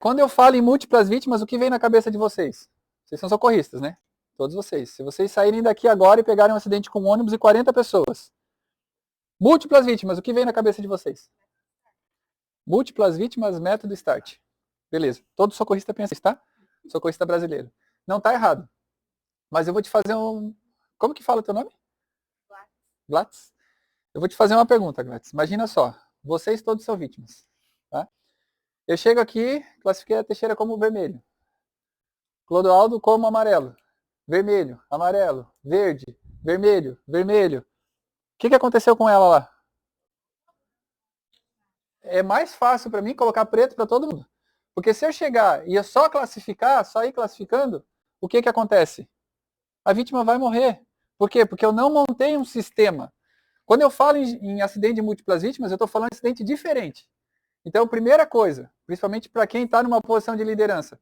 Quando eu falo em múltiplas vítimas, o que vem na cabeça de vocês? Vocês são socorristas, né? Todos vocês. Se vocês saírem daqui agora e pegarem um acidente com um ônibus e 40 pessoas. Múltiplas vítimas, o que vem na cabeça de vocês? Múltiplas vítimas, método START. Beleza. Todo socorrista pensa isso, tá? Socorrista brasileiro. Não tá errado. Mas eu vou te fazer um... Como que fala o teu nome? Glatz. Eu vou te fazer uma pergunta, Glatz. Imagina só. Vocês todos são vítimas. Tá? Eu chego aqui, classifiquei a Teixeira como vermelho. Clodoaldo como amarelo. Vermelho, amarelo, verde, vermelho, vermelho. O que aconteceu com ela lá? É mais fácil para mim colocar preto para todo mundo. Porque se eu chegar e eu só classificar, só ir classificando, o que acontece? A vítima vai morrer. Por quê? Porque eu não montei um sistema. Quando eu falo em acidente de múltiplas vítimas, eu estou falando de acidente diferente. Então, primeira coisa, principalmente para quem está numa posição de liderança,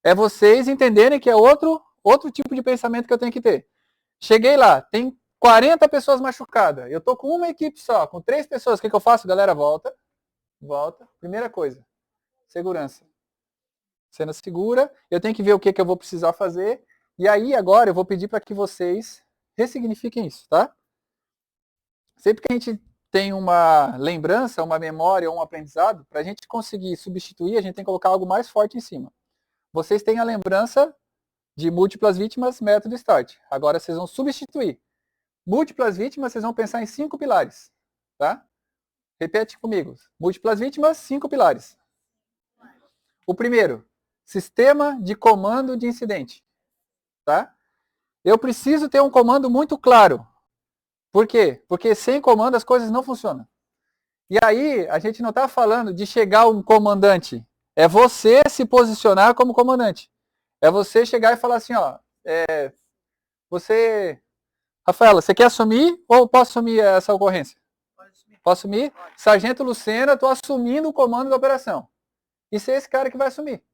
é vocês entenderem que é outro tipo de pensamento que eu tenho que ter. Cheguei lá, tem 40 pessoas machucadas. Eu estou com uma equipe só, com 3 pessoas. O que eu faço? Galera, volta. Primeira coisa, segurança. Cena segura, eu tenho que ver o que eu vou precisar fazer. E aí, agora, eu vou pedir para que vocês ressignifiquem isso, tá? Sempre que a gente tem uma lembrança, uma memória ou um aprendizado, para a gente conseguir substituir, a gente tem que colocar algo mais forte em cima. Vocês têm a lembrança de múltiplas vítimas, método START. Agora vocês vão substituir. Múltiplas vítimas, vocês vão pensar em 5 pilares. Tá? Repete comigo. Múltiplas vítimas, 5 pilares. O primeiro, sistema de comando de incidente. Tá? Eu preciso ter um comando muito claro. Por quê? Porque sem comando as coisas não funcionam. E aí, a gente não está falando de chegar um comandante. É você se posicionar como comandante. É você chegar e falar assim, ó, Rafaela, você quer assumir ou posso assumir essa ocorrência? Posso assumir? Sargento Lucena, estou assumindo o comando da operação. E ser esse cara que vai assumir.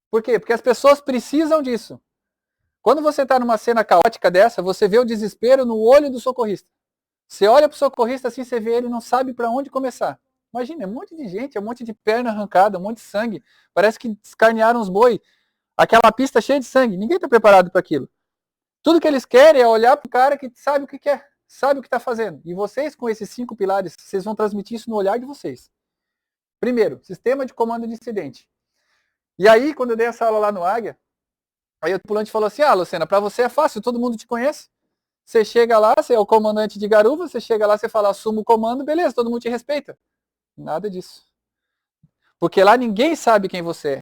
Por quê? Porque as pessoas precisam disso. Quando você está numa cena caótica dessa, você vê o desespero no olho do socorrista. Você olha para o socorrista assim, você vê ele não sabe para onde começar. Imagina, é um monte de gente, é um monte de perna arrancada, um monte de sangue. Parece que escarnearam os boi. Aquela pista cheia de sangue. Ninguém está preparado para aquilo. Tudo que eles querem é olhar para o cara que sabe o que quer, sabe o que está fazendo. E vocês, com esses 5 pilares, vocês vão transmitir isso no olhar de vocês. Primeiro, sistema de comando de incidente. E aí, quando eu dei essa aula lá no Águia, aí o tripulante falou assim, Lucena, para você é fácil, todo mundo te conhece. Você chega lá, você é o comandante de garuva, você chega lá, você fala, assumo o comando, beleza, todo mundo te respeita. Nada disso. Porque lá ninguém sabe quem você é.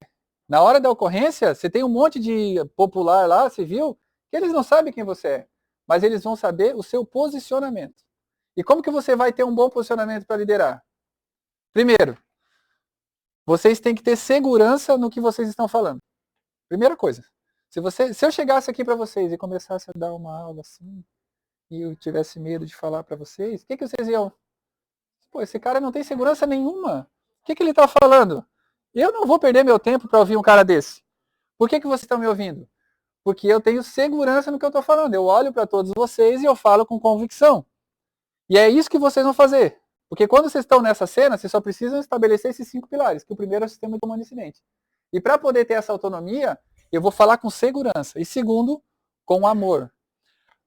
Na hora da ocorrência, você tem um monte de popular lá, civil, que eles não sabem quem você é. Mas eles vão saber o seu posicionamento. E como que você vai ter um bom posicionamento para liderar? Primeiro, vocês têm que ter segurança no que vocês estão falando. Primeira coisa. Se eu chegasse aqui para vocês e começasse a dar uma aula assim, e eu tivesse medo de falar para vocês, o que vocês iam? Pô, esse cara não tem segurança nenhuma. O que ele está falando? Eu não vou perder meu tempo para ouvir um cara desse. Por que vocês estão me ouvindo? Porque eu tenho segurança no que eu estou falando. Eu olho para todos vocês e eu falo com convicção. E é isso que vocês vão fazer. Porque quando vocês estão nessa cena, vocês só precisam estabelecer esses 5 pilares, que o primeiro é o sistema de comando de incidente. E para poder ter essa autonomia, eu vou falar com segurança. E segundo, com amor.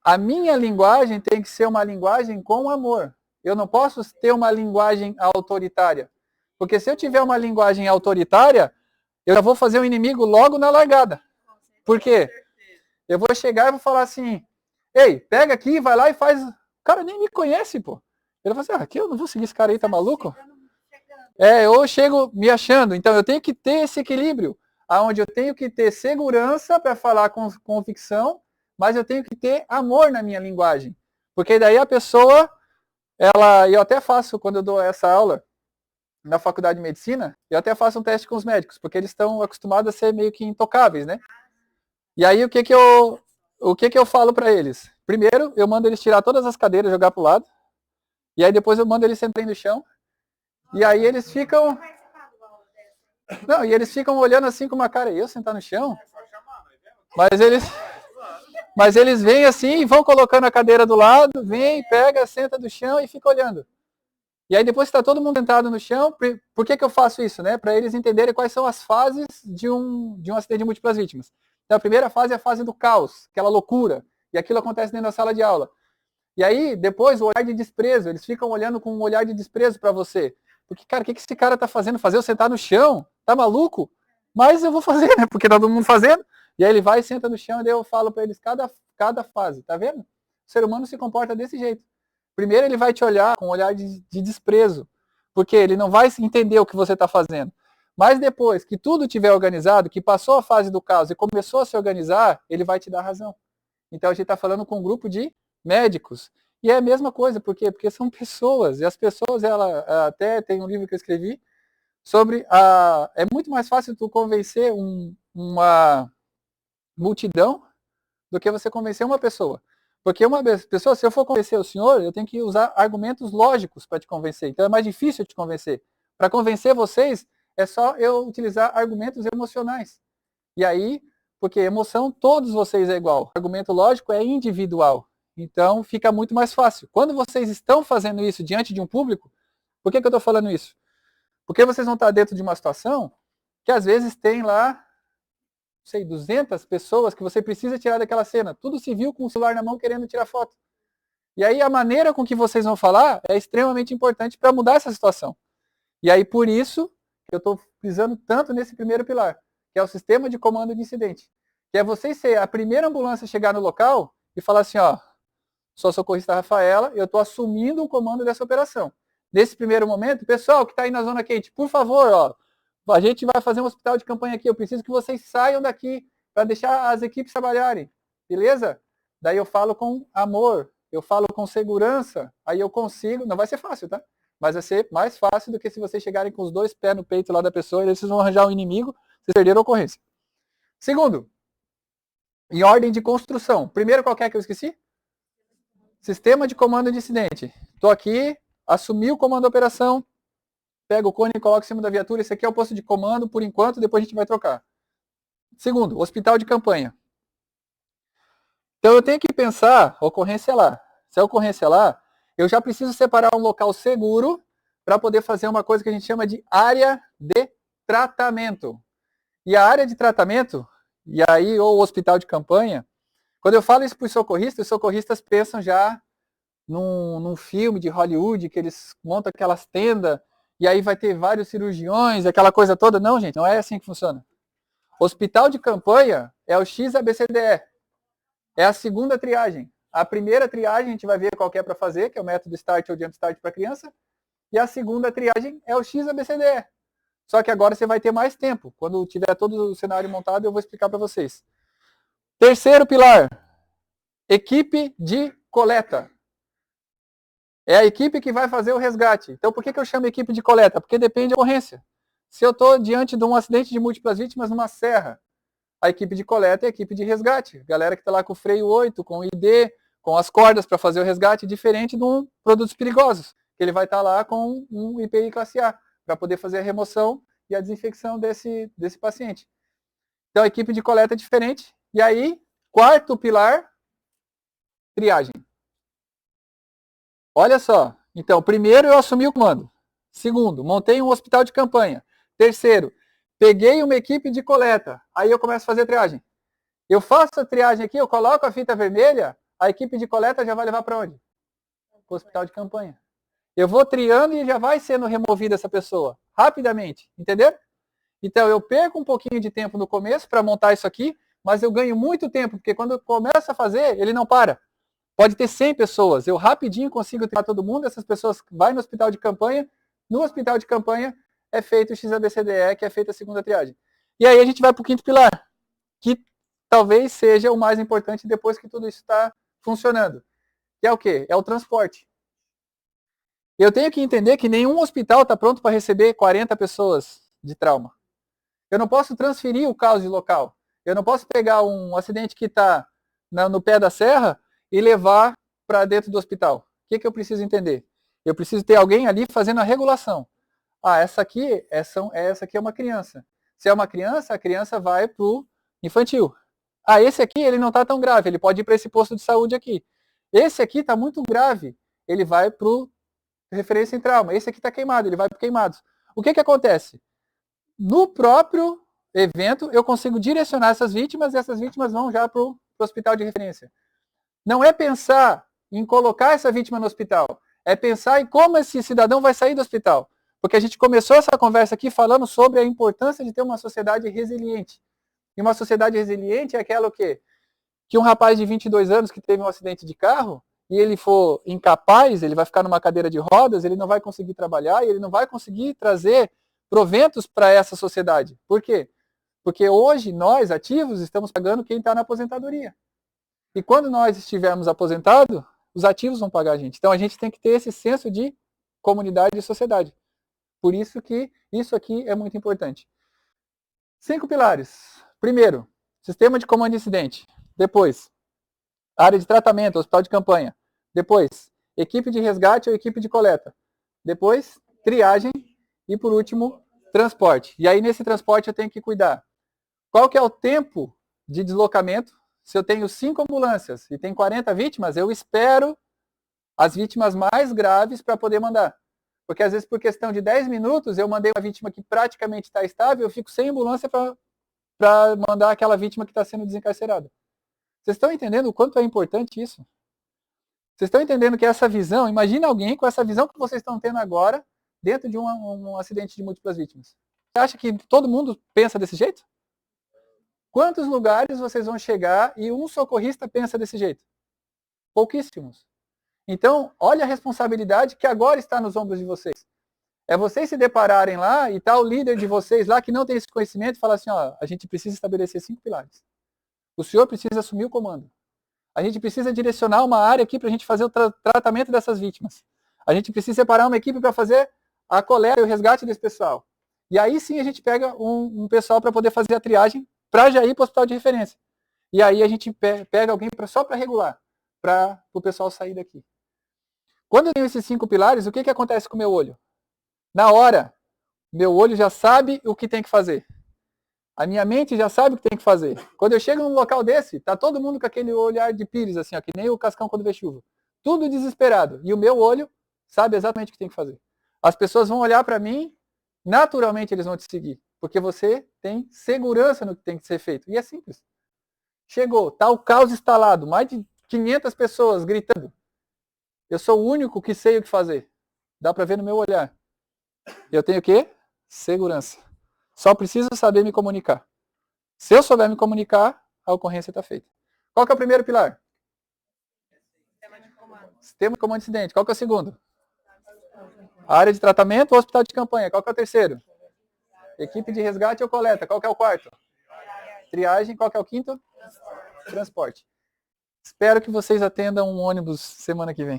A minha linguagem tem que ser uma linguagem com amor. Eu não posso ter uma linguagem autoritária. Porque se eu tiver uma linguagem autoritária, eu já vou fazer um inimigo logo na largada. Por quê? Eu vou chegar e vou falar assim, ei, pega aqui, vai lá e faz... O cara nem me conhece, pô. Ele vai assim, aqui eu não vou seguir esse cara aí, tá maluco? Eu chego me achando. Então eu tenho que ter esse equilíbrio, onde eu tenho que ter segurança para falar com convicção, mas eu tenho que ter amor na minha linguagem. Porque daí a pessoa, eu até faço, quando eu dou essa aula na faculdade de medicina, eu até faço um teste com os médicos, porque eles estão acostumados a ser meio que intocáveis, né? E aí o que eu falo para eles? Primeiro, eu mando eles tirar todas as cadeiras, jogar pro lado, e aí depois eu mando eles sentarem no chão, e aí eles ficam... Não, e eles ficam olhando assim com uma cara, eu sentar no chão? Mas eles vêm assim e vão colocando a cadeira do lado, vem, pega, senta do chão e fica olhando. E aí depois que está todo mundo sentado no chão, por que eu faço isso? Né? Para eles entenderem quais são as fases de um acidente de múltiplas vítimas. Então a primeira fase é a fase do caos, aquela loucura. E aquilo acontece dentro da sala de aula. E aí, depois, o olhar de desprezo. Eles ficam olhando com um olhar de desprezo para você. Porque, cara, o que esse cara tá fazendo? Fazer eu sentar no chão? Tá maluco? Mas eu vou fazer, né? Porque tá todo mundo fazendo. E aí ele vai e senta no chão e daí eu falo para eles cada fase. Tá vendo? O ser humano se comporta desse jeito. Primeiro ele vai te olhar com um olhar de desprezo. Porque ele não vai entender o que você está fazendo. Mas depois que tudo tiver organizado, que passou a fase do caos e começou a se organizar, ele vai te dar razão. Então a gente está falando com um grupo de médicos. E é a mesma coisa, por quê? Porque são pessoas, e as pessoas, ela até tem um livro que eu escrevi sobre é muito mais fácil tu convencer uma multidão do que você convencer uma pessoa. Porque uma pessoa, se eu for convencer o senhor, eu tenho que usar argumentos lógicos para te convencer. Então é mais difícil te convencer. Para convencer vocês, é só eu utilizar argumentos emocionais. E aí, porque emoção, todos vocês é igual. O argumento lógico é individual. Então, fica muito mais fácil. Quando vocês estão fazendo isso diante de um público, por que eu estou falando isso? Porque vocês vão estar dentro de uma situação que às vezes tem lá, não sei, 200 pessoas que você precisa tirar daquela cena. Tudo civil com o celular na mão querendo tirar foto. E aí a maneira com que vocês vão falar é extremamente importante para mudar essa situação. E aí por isso que eu estou pisando tanto nesse primeiro pilar, que é o sistema de comando de incidente. Que é você ser a primeira ambulância a chegar no local e falar assim, ó, sou a socorrista Rafaela, eu estou assumindo o comando dessa operação. Nesse primeiro momento, pessoal que está aí na zona quente, por favor, ó, a gente vai fazer um hospital de campanha aqui, eu preciso que vocês saiam daqui para deixar as equipes trabalharem, beleza? Daí eu falo com amor, eu falo com segurança, aí eu consigo, não vai ser fácil, tá? Mas vai ser mais fácil do que se vocês chegarem com os 2 pés no peito lá da pessoa e vocês vão arranjar um inimigo, vocês perderam a ocorrência. Segundo, em ordem de construção. Primeiro, qual que é que eu esqueci? Sistema de comando de incidente. Estou aqui, assumi o comando da operação, pego o cone e coloco em cima da viatura. Esse aqui é o posto de comando, por enquanto, depois a gente vai trocar. Segundo, hospital de campanha. Então eu tenho que pensar, ocorrência lá. Se a ocorrência lá, eu já preciso separar um local seguro para poder fazer uma coisa que a gente chama de área de tratamento. E a área de tratamento, e aí, ou hospital de campanha, quando eu falo isso para os socorristas pensam já num filme de Hollywood, que eles montam aquelas tendas, e aí vai ter vários cirurgiões, aquela coisa toda. Não, gente, não é assim que funciona. Hospital de campanha é o XABCDE. É a segunda triagem. A primeira triagem a gente vai ver qual que é para fazer, que é o método START ou Jump Start para criança. E a segunda triagem é o XABCDE. Só que agora você vai ter mais tempo. Quando tiver todo o cenário montado, eu vou explicar para vocês. Terceiro pilar, equipe de coleta. É a equipe que vai fazer o resgate. Então, por que eu chamo equipe de coleta? Porque depende da ocorrência. Se eu estou diante de um acidente de múltiplas vítimas numa serra, a equipe de coleta é a equipe de resgate. Galera que está lá com o freio 8, com o ID, com as cordas para fazer o resgate, diferente de um produtos perigosos, que ele vai estar lá com um IPI classe A, para poder fazer a remoção e a desinfecção desse paciente. Então, a equipe de coleta é diferente. E aí, quarto pilar, triagem. Olha só. Então, primeiro eu assumi o comando. Segundo, montei um hospital de campanha. Terceiro, peguei uma equipe de coleta. Aí eu começo a fazer a triagem. Eu faço a triagem aqui, eu coloco a fita vermelha, a equipe de coleta já vai levar para onde? Para o hospital de campanha. Eu vou triando e já vai sendo removida essa pessoa, rapidamente. Entenderam? Então, eu perco um pouquinho de tempo no começo para montar isso aqui, mas eu ganho muito tempo, porque quando eu começo a fazer, ele não para. Pode ter 100 pessoas, eu rapidinho consigo triar todo mundo, essas pessoas vão no hospital de campanha, no hospital de campanha é feito o XABCDE, que é feita a segunda triagem. E aí a gente vai para o quinto pilar, que talvez seja o mais importante depois que tudo isso está funcionando. Que é o quê? É o transporte. Eu tenho que entender que nenhum hospital está pronto para receber 40 pessoas de trauma. Eu não posso transferir o caos de local. Eu não posso pegar um acidente que está no pé da serra e levar para dentro do hospital. O que eu preciso entender? Eu preciso ter alguém ali fazendo a regulação. Ah, essa aqui é uma criança. Se é uma criança, a criança vai para o infantil. Ah, esse aqui ele não está tão grave, ele pode ir para esse posto de saúde aqui. Esse aqui está muito grave, ele vai para o referência em trauma. Esse aqui está queimado, ele vai para queimados. O que acontece? No próprio evento, eu consigo direcionar essas vítimas e essas vítimas vão já para o hospital de referência. Não é pensar em colocar essa vítima no hospital, é pensar em como esse cidadão vai sair do hospital. Porque a gente começou essa conversa aqui falando sobre a importância de ter uma sociedade resiliente. E uma sociedade resiliente é aquela o quê? Que um rapaz de 22 anos que teve um acidente de carro e ele for incapaz, ele vai ficar numa cadeira de rodas, ele não vai conseguir trabalhar e ele não vai conseguir trazer proventos para essa sociedade. Por quê? Porque hoje nós, ativos, estamos pagando quem está na aposentadoria. E quando nós estivermos aposentados, os ativos vão pagar a gente. Então a gente tem que ter esse senso de comunidade e sociedade. Por isso que isso aqui é muito importante. 5 pilares. Primeiro, sistema de comando de incidente. Depois, área de tratamento, hospital de campanha. Depois, equipe de resgate ou equipe de coleta. Depois, triagem. E por último, transporte. E aí nesse transporte eu tenho que cuidar. Qual que é o tempo de deslocamento? Se eu tenho 5 ambulâncias e tem 40 vítimas, eu espero as vítimas mais graves para poder mandar. Porque às vezes por questão de 10 minutos eu mandei uma vítima que praticamente está estável, eu fico sem ambulância para mandar aquela vítima que está sendo desencarcerada. Vocês estão entendendo o quanto é importante isso? Vocês estão entendendo que essa visão, imagina alguém com essa visão que vocês estão tendo agora, dentro de um acidente de múltiplas vítimas. Você acha que todo mundo pensa desse jeito? Quantos lugares vocês vão chegar e um socorrista pensa desse jeito? Pouquíssimos. Então, olha a responsabilidade que agora está nos ombros de vocês. É vocês se depararem lá e tá o líder de vocês lá que não tem esse conhecimento e falar assim, ó, a gente precisa estabelecer 5 pilares. O senhor precisa assumir o comando. A gente precisa direcionar uma área aqui para a gente fazer o tratamento dessas vítimas. A gente precisa separar uma equipe para fazer a coleta e o resgate desse pessoal. E aí sim a gente pega um pessoal para poder fazer a triagem para já ir para o hospital de referência. E aí a gente pega alguém só para regular, para o pessoal sair daqui. Quando eu tenho esses 5 pilares, o que acontece com o meu olho? Na hora, meu olho já sabe o que tem que fazer. A minha mente já sabe o que tem que fazer. Quando eu chego num local desse, tá todo mundo com aquele olhar de pires, assim, ó, que nem o Cascão quando vê chuva. Tudo desesperado. E o meu olho sabe exatamente o que tem que fazer. As pessoas vão olhar para mim, naturalmente eles vão te seguir. Porque você tem segurança no que tem que ser feito. E é simples. Chegou, tá o caos instalado, mais de 500 pessoas gritando. Eu sou o único que sei o que fazer. Dá para ver no meu olhar. Eu tenho o quê? Segurança. Só preciso saber me comunicar. Se eu souber me comunicar, a ocorrência está feita. Qual que é o primeiro pilar? Sistema de comando de incidente. Qual que é o segundo? A área de tratamento ou hospital de campanha. Qual que é o terceiro? Equipe de resgate ou coleta. Qual que é o quarto? Triagem. Qual que é o quinto? Transporte. Espero que vocês atendam um ônibus semana que vem.